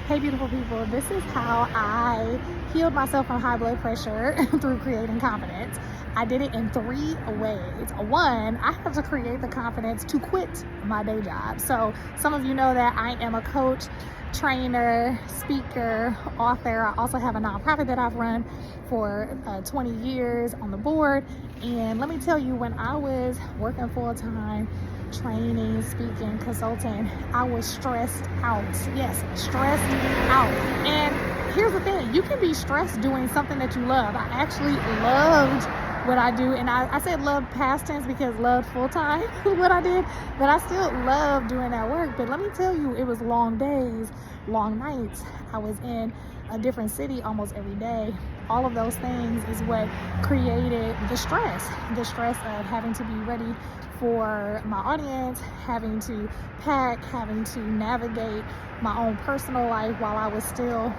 Hey beautiful people, this is how I healed myself from high blood pressure through creating confidence. I did it in 3 ways. One, I have to create the confidence to quit my day job. So some of you know that I am a coach, trainer, speaker, author. I also have a nonprofit that I've run for 20 years on the board. And let me tell you, when I was working full-time, training, speaking, consulting, I was stressed out. Yes, stressed out. And here's the thing, you can be stressed doing something that you love. I actually loved what I do, and I said love past tense because loved full-time what I did, but I still love doing that work. But let me tell you, it was long days, long nights. I was in a different city almost every day. All of those things is what created the stress of having to be ready for my audience, having to pack, having to navigate my own personal life while I was still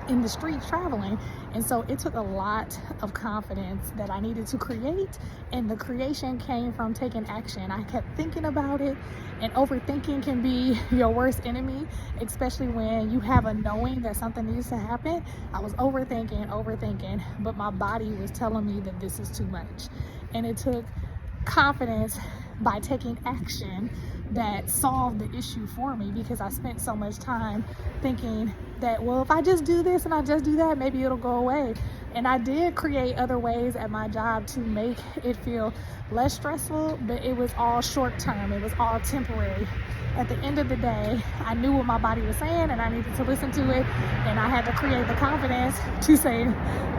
in the street traveling. And so it took a lot of confidence that I needed to create, and the creation came from taking action. I kept thinking about it, and overthinking can be your worst enemy, especially when you have a knowing that something needs to happen. I was overthinking, but my body was telling me that this is too much. And it took confidence by taking action that solved the issue for me, because I spent so much time thinking that, well, if I just do this and I just do that, maybe it'll go away. And I did create other ways at my job to make it feel less stressful, but it was all short term. It was all temporary. At the end of the day, I knew what my body was saying and I needed to listen to it, and I had to create the confidence to say,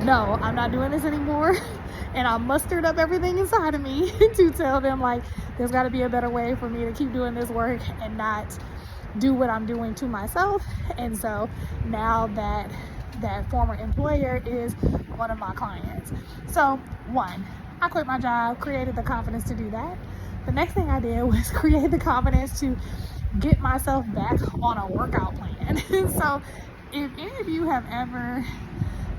no, I'm not doing this anymore. And I mustered up everything inside of me to tell them, like, there's got to be a better way for me to keep doing this work and not do what I'm doing to myself. And so now that former employer is one of my clients. So one, I quit my job, created the confidence to do that. The next thing I did was create the confidence to get myself back on a workout plan. So if any of you have ever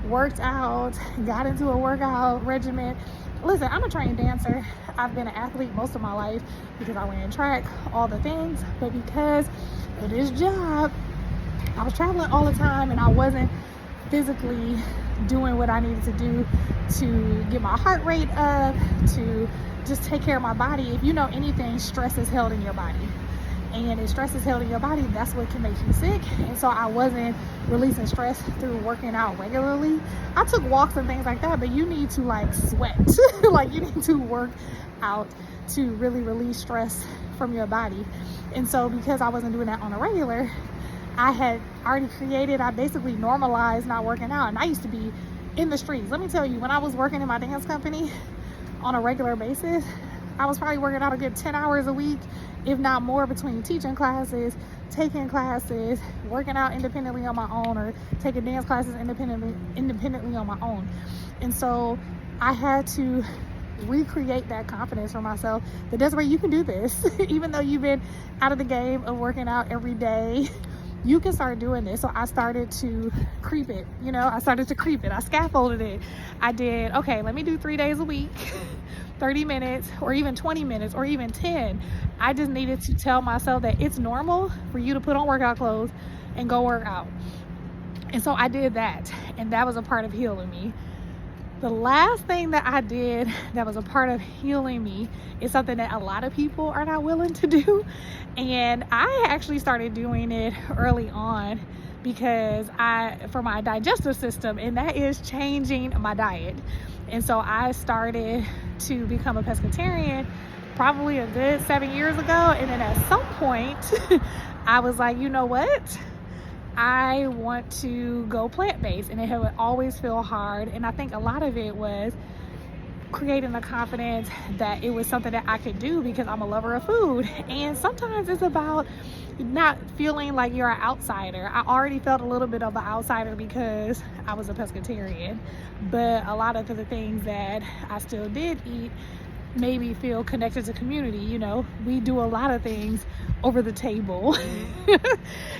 worked out, got into a workout regimen, listen, I'm a trained dancer. I've been an athlete most of my life because I ran track, all the things, but because of this job, I was traveling all the time and I wasn't physically doing what I needed to do to get my heart rate up, to just take care of my body. If you know anything, stress is held in your body. And if stress is held in your body, that's what can make you sick. And so I wasn't releasing stress through working out regularly. I took walks and things like that, but you need to like sweat. Like you need to work out to really release stress from your body. And so because I wasn't doing that on a regular, I had already I basically normalized not working out. And I used to be in the streets. Let me tell you, when I was working in my dance company on a regular basis, I was probably working out a good 10 hours a week, if not more, between teaching classes, taking classes, working out independently on my own, or taking dance classes independently on my own. And so I had to recreate that confidence for myself that Desiree, you can do this. Even though you've been out of the game of working out every day, you can start doing this. So I started to creep it, I scaffolded it. I did, okay, let me do 3 days a week, 30 minutes, or even 20 minutes, or even 10. I just needed to tell myself that it's normal for you to put on workout clothes and go work out. And so I did that, and that was a part of healing me. The last thing that I did that was a part of healing me is something that a lot of people are not willing to do. And I actually started doing it early on because for my digestive system, and that is changing my diet. And so I started to become a pescatarian probably a good 7 years ago. And then at some point I was like, you know what? I want to go plant-based, and it would always feel hard. And I think a lot of it was creating the confidence that it was something that I could do because I'm a lover of food. And sometimes it's about not feeling like you're an outsider. I already felt a little bit of an outsider because I was a pescatarian, but a lot of the things that I still did eat made me feel connected to community. You know, we do a lot of things over the table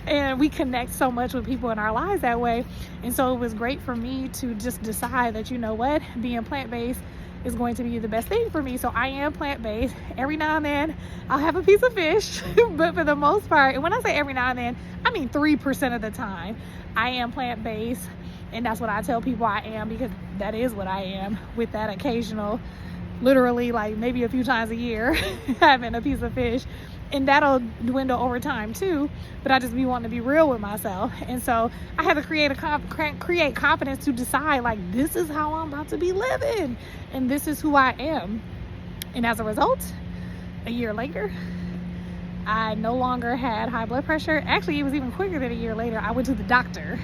and we connect so much with people in our lives that way. And so it was great for me to just decide that, you know what, being plant-based is going to be the best thing for me. So I am plant-based. Every now and then I'll have a piece of fish, but for the most part, and when I say every now and then, I mean 3% of the time, I am plant-based. And that's what I tell people I am, because that is what I am, with that occasional, literally like maybe a few times a year, having a piece of fish. And that'll dwindle over time too, but I just be wanting to be real with myself. And so I had to create confidence to decide, like, this is how I'm about to be living, and this is who I am. And as a result, a year later, I no longer had high blood pressure. Actually, it was even quicker than a year later. I went to the doctor,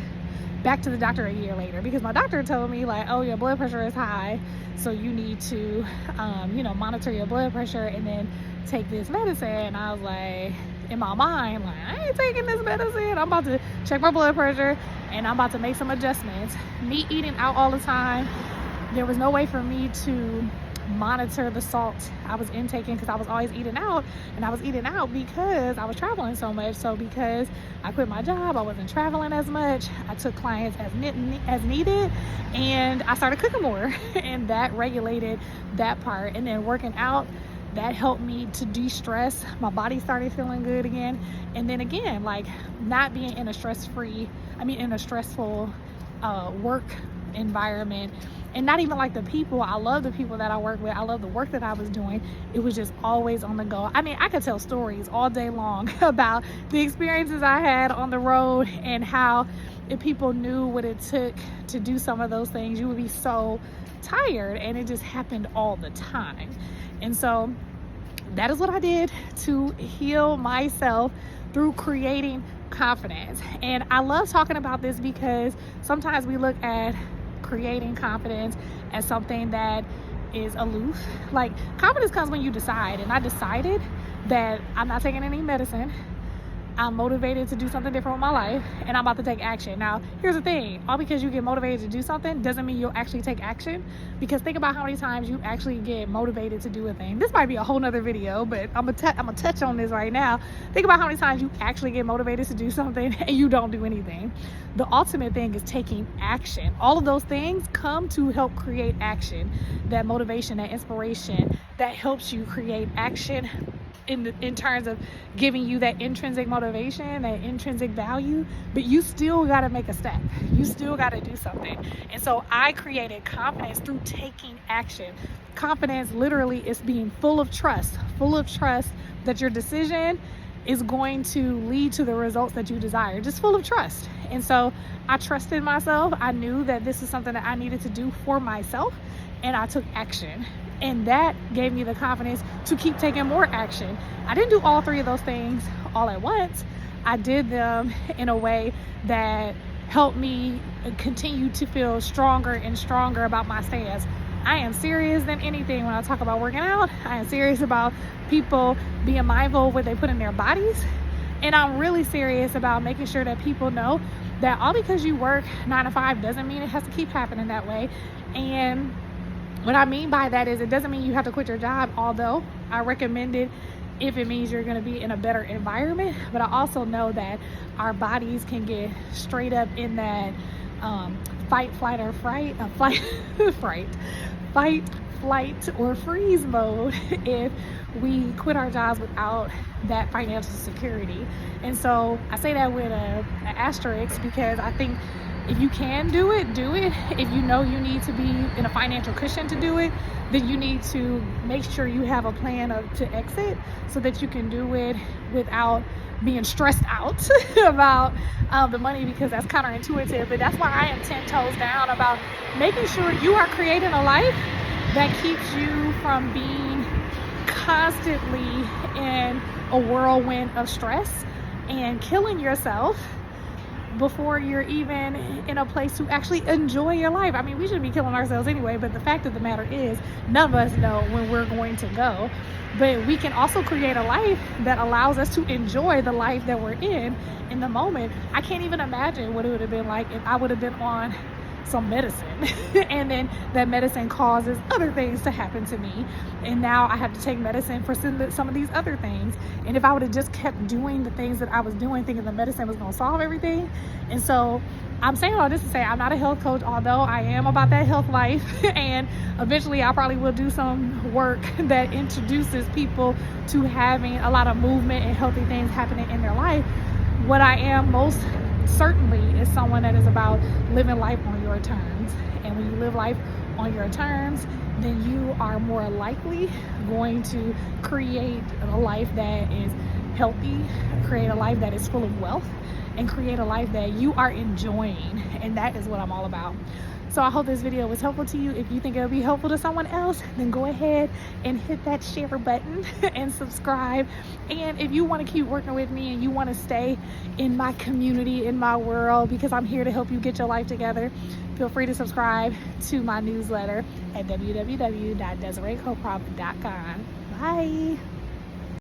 back to the doctor a year later, because my doctor told me, like, oh, your blood pressure is high, so you need to monitor your blood pressure and then take this medicine. And I was like, in my mind, like, I ain't taking this medicine. I'm about to check my blood pressure and I'm about to make some adjustments. Me eating out all the time, there was no way for me to monitor the salt I was intaking, because I was always eating out, and I was eating out because I was traveling so much. So because I quit my job, I wasn't traveling as much. I took clients as needed, and I started cooking more and that regulated that part. And then working out, that helped me to de-stress. My body started feeling good again. And then again, like, not being in a stressful work environment, and not even like the people. I love the people that I work with. I love the work that I was doing. It was just always on the go. I mean, I could tell stories all day long about the experiences I had on the road, and how if people knew what it took to do some of those things, you would be so tired, and it just happened all the time. And so that is what I did to heal myself through creating confidence. And I love talking about this because sometimes we look at creating confidence as something that is aloof. Like, confidence comes when you decide, and I decided that I'm not taking any medicine. I'm motivated to do something different with my life, and I'm about to take action. Now, here's the thing. All because you get motivated to do something doesn't mean you'll actually take action, because think about how many times you actually get motivated to do a thing. This might be a whole nother video, but I'm gonna touch on this right now. Think about how many times you actually get motivated to do something and you don't do anything. The ultimate thing is taking action. All of those things come to help create action. That motivation, that inspiration, that helps you create action in terms of giving you that intrinsic motivation, that intrinsic value. But you still got to make a step. You still got to do something. And so I created confidence through taking action. Confidence literally is being full of trust that your decision is going to lead to the results that you desire. Just full of trust. And so I trusted myself. I knew that this is something that I needed to do for myself, and I took action. And that gave me the confidence to keep taking more action. I didn't do all three of those things all at once. I did them in a way that helped me continue to feel stronger and stronger about my stance. I am serious than anything when I talk about working out. I am serious about people being mindful of what they put in their bodies. And I'm really serious about making sure that people know that all because you work 9 to 5 doesn't mean it has to keep happening that way. And what I mean by that is, it doesn't mean you have to quit your job, although I recommend it if it means you're going to be in a better environment. But I also know that our bodies can get straight up in that fight, flight, or freeze mode if we quit our jobs without that financial security. And so I say that with an asterisk, because I think if you can do it, do it. If you know you need to be in a financial cushion to do it, then you need to make sure you have a plan to exit, so that you can do it without being stressed out about the money, because that's counterintuitive. But that's why I am 10 toes down about making sure you are creating a life that keeps you from being constantly in a whirlwind of stress and killing yourself before you're even in a place to actually enjoy your life. I mean, we shouldn't be killing ourselves anyway, but the fact of the matter is, none of us know when we're going to go. But we can also create a life that allows us to enjoy the life that we're in the moment. I can't even imagine what it would have been like if I would have been on some medicine and then that medicine causes other things to happen to me, and now I have to take medicine for some of these other things. And if I would have just kept doing the things that I was doing thinking the medicine was going to solve everything. And so I'm saying all this to say I'm not a health coach, although I am about that health life and eventually I probably will do some work that introduces people to having a lot of movement and healthy things happening in their life. What I am most certainly is someone that is about living life on your terms. And when you live life on your terms, then you are more likely going to create a life that is healthy, create a life that is full of wealth, and create a life that you are enjoying. And that is what I'm all about. So I hope this video was helpful to you. If you think it'll be helpful to someone else, then go ahead and hit that share button and subscribe. And if you want to keep working with me and you want to stay in my community, in my world, because I'm here to help you get your life together, feel free to subscribe to my newsletter at www.desireecocroft.com. Bye.